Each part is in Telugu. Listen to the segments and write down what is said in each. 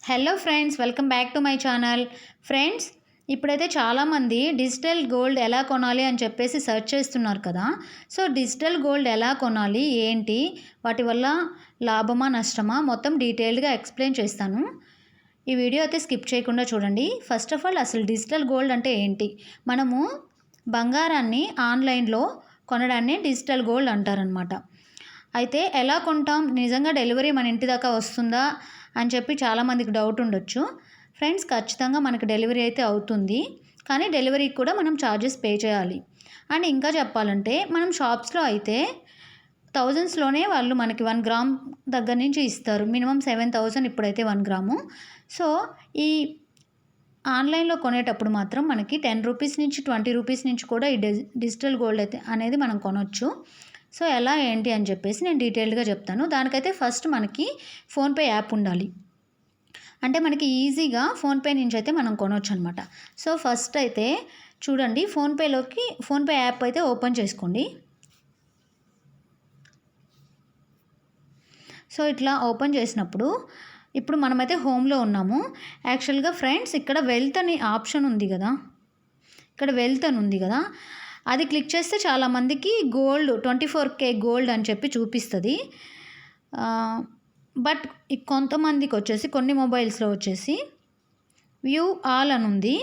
Hello friends, welcome back to my channel. Friends, ఇప్పుడైతే చాలామంది డిజిటల్ గోల్డ్ ఎలా కొనాలి అని చెప్పేసి సెర్చ్ చేస్తున్నారు కదా. సో డిజిటల్ గోల్డ్ ఎలా కొనాలి, ఏంటి, వాటి వల్ల లాభమా నష్టమా మొత్తం డీటెయిల్డ్గా ఎక్స్ప్లెయిన్ చేస్తాను. ఈ వీడియో అయితే స్కిప్ చేయకుండా చూడండి. ఫస్ట్ ఆఫ్ ఆల్ అసలు డిజిటల్ గోల్డ్ అంటే ఏంటి? మనము బంగారాన్ని ఆన్లైన్లో కొనడాన్ని డిజిటల్ గోల్డ్ అంటారనమాట. అయితే ఎలా కొంటాం, నిజంగా డెలివరీ మన ఇంటి దాకా వస్తుందా అని చెప్పి చాలామందికి డౌట్ ఉండొచ్చు. ఫ్రెండ్స్, ఖచ్చితంగా మనకి డెలివరీ అయితే అవుతుంది, కానీ డెలివరీకి కూడా మనం ఛార్జెస్ పే చేయాలి. అండ్ ఇంకా చెప్పాలంటే మనం షాప్స్లో అయితే థౌజండ్స్లోనే వాళ్ళు మనకి 1 గ్రామ్ దగ్గర నుంచి ఇస్తారు. మినిమం 7,000 ఇప్పుడైతే 1 గ్రాము. సో ఈ ఆన్లైన్లో కొనేటప్పుడు మాత్రం మనకి 10 రూపీస్ నుంచి 20 రూపీస్ నుంచి కూడా ఈ డిజిటల్ గోల్డ్ అయితే అనేది మనం కొనవచ్చు. సో ఎలా ఏంటి అని చెప్పేసి నేను డీటెయిల్డ్గా చెప్తాను. దానికైతే ఫస్ట్ మనకి ఫోన్పే యాప్ ఉండాలి. అంటే మనకి ఈజీగా ఫోన్పే నుంచి అయితే మనం కొనవచ్చు అనమాట. సో ఫస్ట్ అయితే చూడండి, ఫోన్పే యాప్ అయితే ఓపెన్ చేసుకోండి. సో ఇట్లా ఓపెన్ చేసినప్పుడు ఇప్పుడు మనమైతే హోమ్లో ఉన్నాము. యాక్చువల్గా ఫ్రెండ్స్, ఇక్కడ వెల్త్ అనే ఆప్షన్ ఉంది కదా, ఇక్కడ వెల్త్ అని ఉంది కదా, అది క్లిక్ చేస్తే చాలామందికి గోల్డ్ 24K గోల్డ్ అని చెప్పి చూపిస్తుంది. బట్ కొంతమందికి వచ్చేసి కొన్ని మొబైల్స్లో వచ్చేసి వ్యూ ఆల్ అని ఉంది.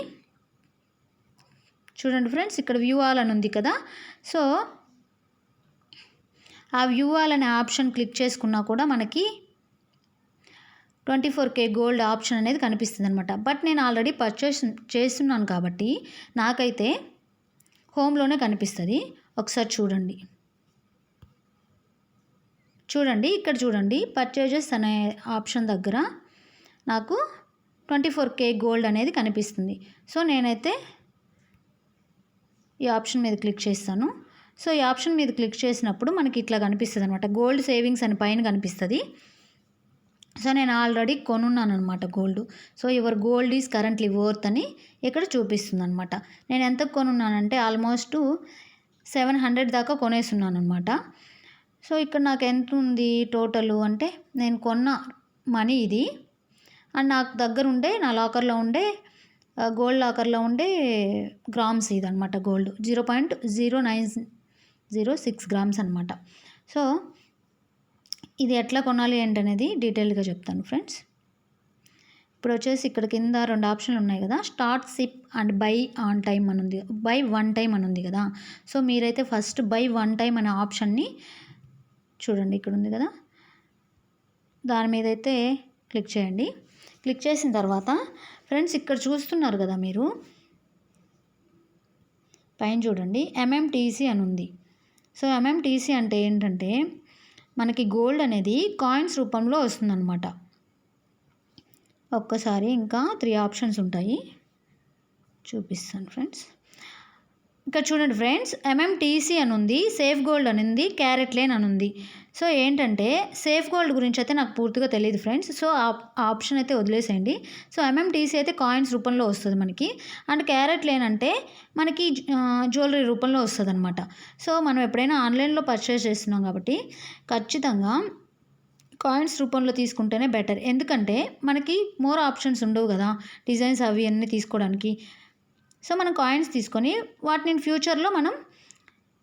చూడండి ఫ్రెండ్స్, ఇక్కడ వ్యూ ఆల్ అని ఉంది కదా. సో ఆ వ్యూ ఆల్ అనే ఆప్షన్ క్లిక్ చేసుకున్నా కూడా మనకి 24K గోల్డ్ ఆప్షన్ అనేది కనిపిస్తుంది అనమాట. బట్ నేను ఆల్రెడీ పర్చేస్ చేస్తున్నాను కాబట్టి నాకైతే హోమ్లోనే కనిపిస్తుంది. ఒకసారి చూడండి ఇక్కడ చూడండి, పర్చేజెస్ అనే ఆప్షన్ దగ్గర నాకు 24K గోల్డ్ అనేది కనిపిస్తుంది. సో నేనైతే ఈ ఆప్షన్ మీద క్లిక్ చేస్తాను. సో ఈ ఆప్షన్ మీద క్లిక్ చేసినప్పుడు మనకి ఇట్లా కనిపిస్తుంది అనమాట, గోల్డ్ సేవింగ్స్ అని పైన కనిపిస్తుంది. సో నేను ఆల్రెడీ కొనున్నాను అనమాట gold. So your gold is currently worth అని ఇక్కడ చూపిస్తుంది అనమాట. నేను ఎంత కొనున్నానంటే ఆల్మోస్ట్ 700 దాకా కొనేస్తున్నాను అనమాట. సో ఇక్కడ నాకు ఎంత ఉంది టోటల్ అంటే, నేను కొన్న మనీ ఇది, అండ్ నాకు దగ్గర ఉండే నా లాకర్లో ఉండే గోల్డ్ లాకర్లో ఉండే గ్రామ్స్ ఇది అనమాట. గోల్డ్ 0.0906 గ్రామ్స్ అనమాట. సో ఇది ఎట్లా కొనాలి ఏంటనేది డీటెయిల్గా చెప్తాను ఫ్రెండ్స్. ఇప్పుడు వచ్చేసి ఇక్కడ కింద 2 ఆప్షన్లు ఉన్నాయి కదా, start SIP and by on time అని ఉంది, బై 1 టైమ్ అని ఉంది కదా. సో మీరైతే ఫస్ట్ బై 1 టైమ్ అనే ఆప్షన్ని చూడండి, ఇక్కడ ఉంది కదా, దాని మీద అయితే క్లిక్ చేయండి. క్లిక్ చేసిన తర్వాత ఫ్రెండ్స్, ఇక్కడ చూస్తున్నారు కదా మీరు, పైన చూడండి MMTC అని ఉంది. సో MMTC అంటే ఏంటంటే మనకి గోల్డ్ అనేది కాయిన్స్ రూపంలో వస్తుందన్నమాట. ఒక్కసారి ఇంకా 3 ఆప్షన్స్ ఉంటాయి, చూపిస్తాను ఫ్రెండ్స్. ఇక్కడ చూడండి ఫ్రెండ్స్, MMTC అని ఉంది, సేఫ్ గోల్డ్ అని ఉంది, క్యారెట్ లేన్ అని ఉంది. సో ఏంటంటే సేఫ్ గోల్డ్ గురించి అయితే నాకు పూర్తిగా తెలియదు ఫ్రెండ్స్. సో ఆ ఆప్షన్ అయితే వదిలేసేయండి. సో MMTC అయితే కాయిన్స్ రూపంలో వస్తుంది మనకి, అండ్ క్యారెట్ లేన్ అంటే మనకి జ్యువెలరీ రూపంలో వస్తుంది అనమాట. సో మనం ఎప్పుడైనా ఆన్లైన్లో పర్చేస్ చేస్తున్నాం కాబట్టి ఖచ్చితంగా కాయిన్స్ రూపంలో తీసుకుంటేనే బెటర్. ఎందుకంటే మనకి మోర్ ఆప్షన్స్ ఉండవు కదా, డిజైన్స్ అవి అన్నీ తీసుకోవడానికి. సో మనం కాయిన్స్ తీసుకొని వాటిని ఫ్యూచర్లో మనం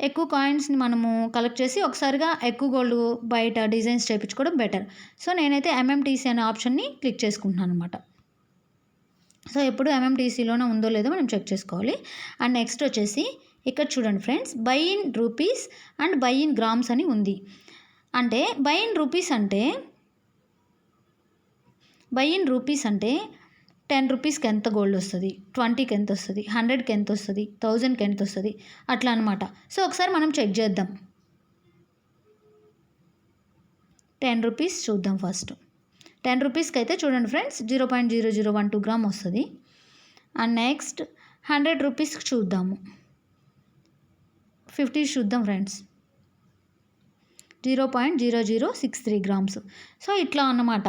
ఎక్కువ కాయిన్స్ని మనము కలెక్ట్ చేసి ఒకసారిగా ఎక్కువ గోల్డ్ బయట డిజైన్స్ చేయించుకోవడం బెటర్. సో నేనైతే MMTC అనే ఆప్షన్ని క్లిక్ చేసుకుంటున్నాను అనమాట. సో ఎప్పుడు MMTCలోనే ఉందో లేదో మనం చెక్ చేసుకోవాలి. అండ్ నెక్స్ట్ వచ్చేసి ఇక్కడ చూడండి friends, by in rupees and by in grams అని ఉంది. అంటే బై ఇన్ రూపీస్ అంటే 10 రూపీస్కి ఎంత గోల్డ్ వస్తుంది, 20కి ఎంత వస్తుంది, 100కి ఎంత వస్తుంది, 1000కి ఎంత వస్తుంది, అట్లా అనమాట. సో ఒకసారి మనం చెక్ చేద్దాం. 10 రూపీస్ చూద్దాం ఫస్ట్. 10 రూపీస్కి అయితే చూడండి ఫ్రెండ్స్ 0.0012 గ్రామ్ వస్తుంది. అండ్ నెక్స్ట్ 100 రూపీస్కి చూద్దాము, 50 చూద్దాం ఫ్రెండ్స్, 0.0063 గ్రామ్స్. సో ఇట్లా అన్నమాట.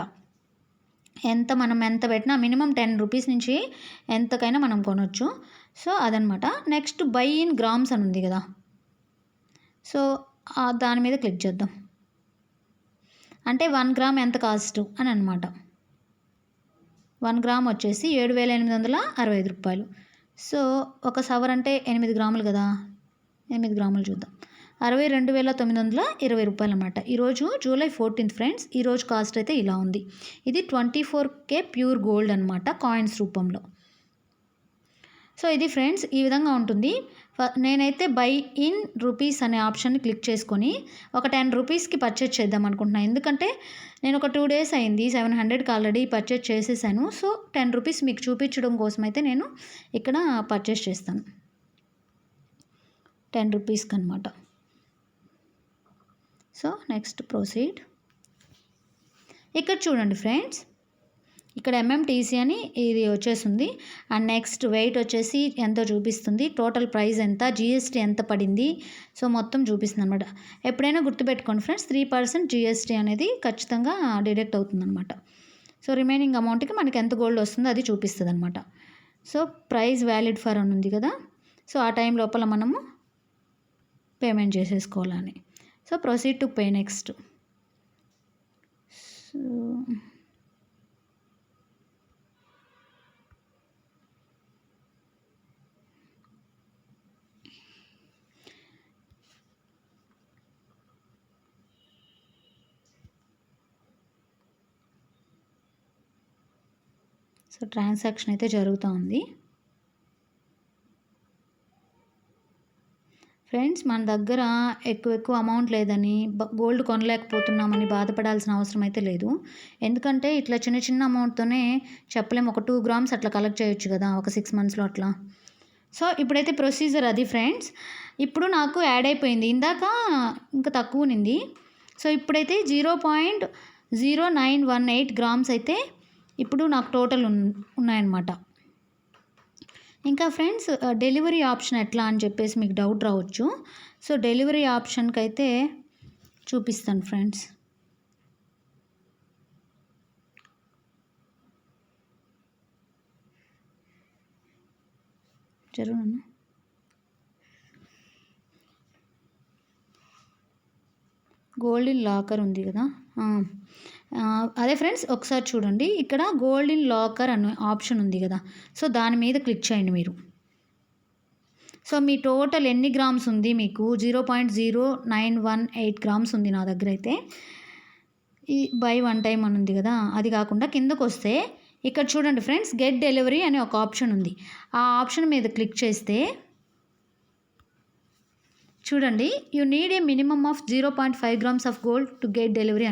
మనం ఎంత పెట్టినా మినిమం 10 రూపీస్ నుంచి ఎంతకైనా మనం కొనవచ్చు. సో అదనమాట. నెక్స్ట్ బై ఇన్ గ్రామ్స్ అని ఉంది కదా, సో దాని మీద క్లిక్ చేద్దాం. అంటే 1 గ్రామ్ ఎంత కాస్ట్ అని అనమాట. 1 గ్రామ్ వచ్చేసి 7,865 రూపాయలు. సో ఒక సవర్ అంటే 8 గ్రాములు కదా, 8 గ్రాములు చూద్దాం, 62,920 రూపాయలు అన్నమాట. ఈరోజు జూలై 14th ఫ్రెండ్స్. ఈరోజు కాస్ట్ అయితే ఇలా ఉంది. ఇది 24K ప్యూర్ గోల్డ్ అనమాట, కాయిన్స్ రూపంలో. సో ఇది ఫ్రెండ్స్ ఈ విధంగా ఉంటుంది. నేనైతే బై ఇన్ రూపీస్ అనే ఆప్షన్ని క్లిక్ చేసుకొని ఒక 10 రూపీస్కి పర్చేజ్ చేద్దాం అనుకుంటున్నాను. ఎందుకంటే నేను ఒక 2 days అయింది, 700కి ఆల్రెడీ పర్చేజ్ చేసేసాను. సో 10 రూపీస్ మీకు చూపించడం కోసం అయితే నేను ఇక్కడ పర్చేజ్ చేస్తాను 10 రూపీస్కి అనమాట. So next proceed. ఇక్కడ చూడండి ఫ్రెండ్స్, ఇక్కడ ఎంఎంటీసీ అని ఇది వచ్చేసింది. అండ్ నెక్స్ట్ వెయిట్ వచ్చేసి ఎంతో చూపిస్తుంది, టోటల్ ప్రైస్ ఎంత, జిఎస్టీ ఎంత పడింది, సో మొత్తం చూపిస్తుంది అనమాట. ఎప్పుడైనా గుర్తుపెట్టుకోండి ఫ్రెండ్స్, 3% జిఎస్టీ అనేది ఖచ్చితంగా డిడక్ట్ అవుతుంది అనమాట. సో రిమైనింగ్ అమౌంట్కి మనకి ఎంత గోల్డ్ వస్తుందో అది చూపిస్తుంది అనమాట. సో ప్రైస్ వ్యాలిడ్ ఫర్ అని ఉంది కదా, సో ఆ టైం లోపల మనము పేమెంట్ చేసేసుకోవాలని. So proceed to pay next. So transaction అయితే జరుగుతూ ఉంది ఫ్రెండ్స్. మన దగ్గర ఎక్కువ అమౌంట్ లేదని గోల్డ్ కొనలేకపోతున్నామని బాధపడాల్సిన అవసరం అయితే లేదు. ఎందుకంటే ఇట్లా చిన్న అమౌంట్తోనే చెప్పలేము, ఒక 2 grams అట్లా కలెక్ట్ చేయొచ్చు కదా ఒక 6 monthsలో అట్లా. సో ఇప్పుడైతే ప్రొసీజర్ అది ఫ్రెండ్స్. ఇప్పుడు నాకు యాడ్ అయిపోయింది, ఇందాక ఇంకా తక్కువ ఉంది. సో ఇప్పుడైతే 0.0918 grams అయితే ఇప్పుడు నాకు టోటల్ ఉన్నాయన్నమాట. ఇంకా ఫ్రెండ్స్ డెలివరీ ఆప్షన్ ఎట్లా అని చెప్పేసి మీకు డౌట్ రావచ్చు. సో డెలివరీ ఆప్షన్కి అయితే చూపిస్తాను ఫ్రెండ్స్. జరుగునా గోల్డ్ ఇన్ లాకర్ ఉంది కదా, అదే ఫ్రెండ్స్ ఒకసారి చూడండి, ఇక్కడ గోల్డ్ ఇన్ లాకర్ అనే ఆప్షన్ ఉంది కదా, సో దాని మీద క్లిక్ చేయండి మీరు. సో మీ టోటల్ ఎన్ని గ్రామ్స్ ఉంది, మీకు 0.0918 grams ఉంది నా దగ్గర అయితే. ఈ బై 1 time అని ఉంది కదా, అది కాకుండా కిందకు వస్తే ఇక్కడ చూడండి ఫ్రెండ్స్, గెట్ డెలివరీ అనే ఒక ఆప్షన్ ఉంది. ఆ ఆప్షన్ మీద క్లిక్ చేస్తే చూడండి, you need a minimum of 0.5 grams of gold to get delivery.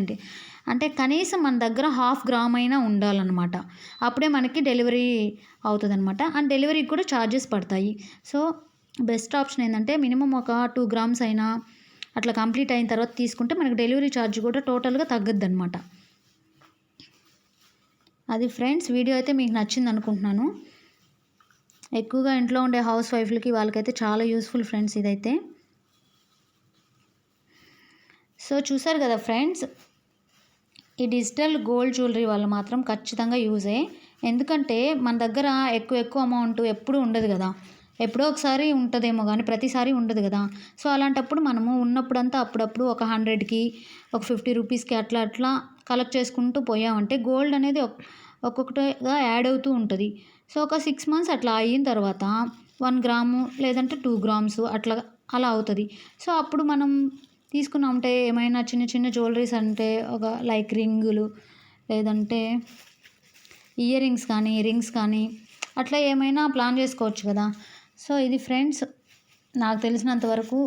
అంటే కనీసం మన దగ్గర 1/2 gram అయినా ఉండాలన్నమాట, అప్పుడే మనకి డెలివరీ అవుతుంది అనమాట. అండ్ డెలివరీకి కూడా ఛార్జెస్ పడతాయి. సో బెస్ట్ ఆప్షన్ ఏంటంటే మినిమం ఒక 2 grams అయినా అట్లా కంప్లీట్ అయిన తర్వాత తీసుకుంటే మనకి డెలివరీ ఛార్జ్ కూడా టోటల్గా తగ్గద్దు అనమాట. అది ఫ్రెండ్స్, వీడియో అయితే మీకు నచ్చింది అనుకుంటున్నాను. ఎక్కువగా ఇంట్లో ఉండే హౌస్ వైఫ్లకి వాళ్ళకైతే చాలా యూస్ఫుల్ ఫ్రెండ్స్ ఇదైతే. సో చూసారు కదా ఫ్రెండ్స్, ఈ డిజిటల్ గోల్డ్ జ్యువెలరీ వల్ల మాత్రం ఖచ్చితంగా యూజే. ఎందుకంటే మన దగ్గర ఎక్కువ అమౌంట్ ఎప్పుడూ ఉండదు కదా, ఎప్పుడో ఒకసారి ఉంటుందేమో కానీ ప్రతిసారి ఉండదు కదా. సో అలాంటప్పుడు మనము ఉన్నప్పుడంతా అప్పుడప్పుడు ఒక 100కి ఒక 50 రూపీస్కి అట్లా కలెక్ట్ చేసుకుంటూ పోయామంటే గోల్డ్ అనేది ఒక్కొక్కటిగా యాడ్ అవుతూ ఉంటుంది. సో ఒక 6 months అట్లా అయిన తర్వాత 1 gram లేదంటే 2 grams అలా అవుతుంది. సో అప్పుడు మనం తీసుకున్నామంటే ఏమైనా చిన్న జ్యువెలరీస్ అంటే ఒక లైక్ రింగులు లేదంటే ఇయర్ రింగ్స్ కానీ రింగ్స్ కానీ అట్లా ఏమైనా ప్లాన్ చేసుకోవచ్చు కదా. సో ఇది ఫ్రెండ్స్ నాకు తెలిసినంత వరకు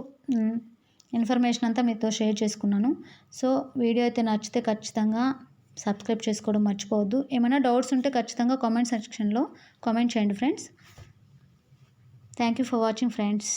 ఇన్ఫర్మేషన్ అంతా మీతో షేర్ చేసుకున్నాను. సో వీడియో అయితే నచ్చితే ఖచ్చితంగా సబ్స్క్రైబ్ చేసుకోవడం మర్చిపోవద్దు. ఏమైనా డౌట్స్ ఉంటే ఖచ్చితంగా కామెంట్ సెక్షన్లో కామెంట్ చేయండి friends. Thank you for watching friends.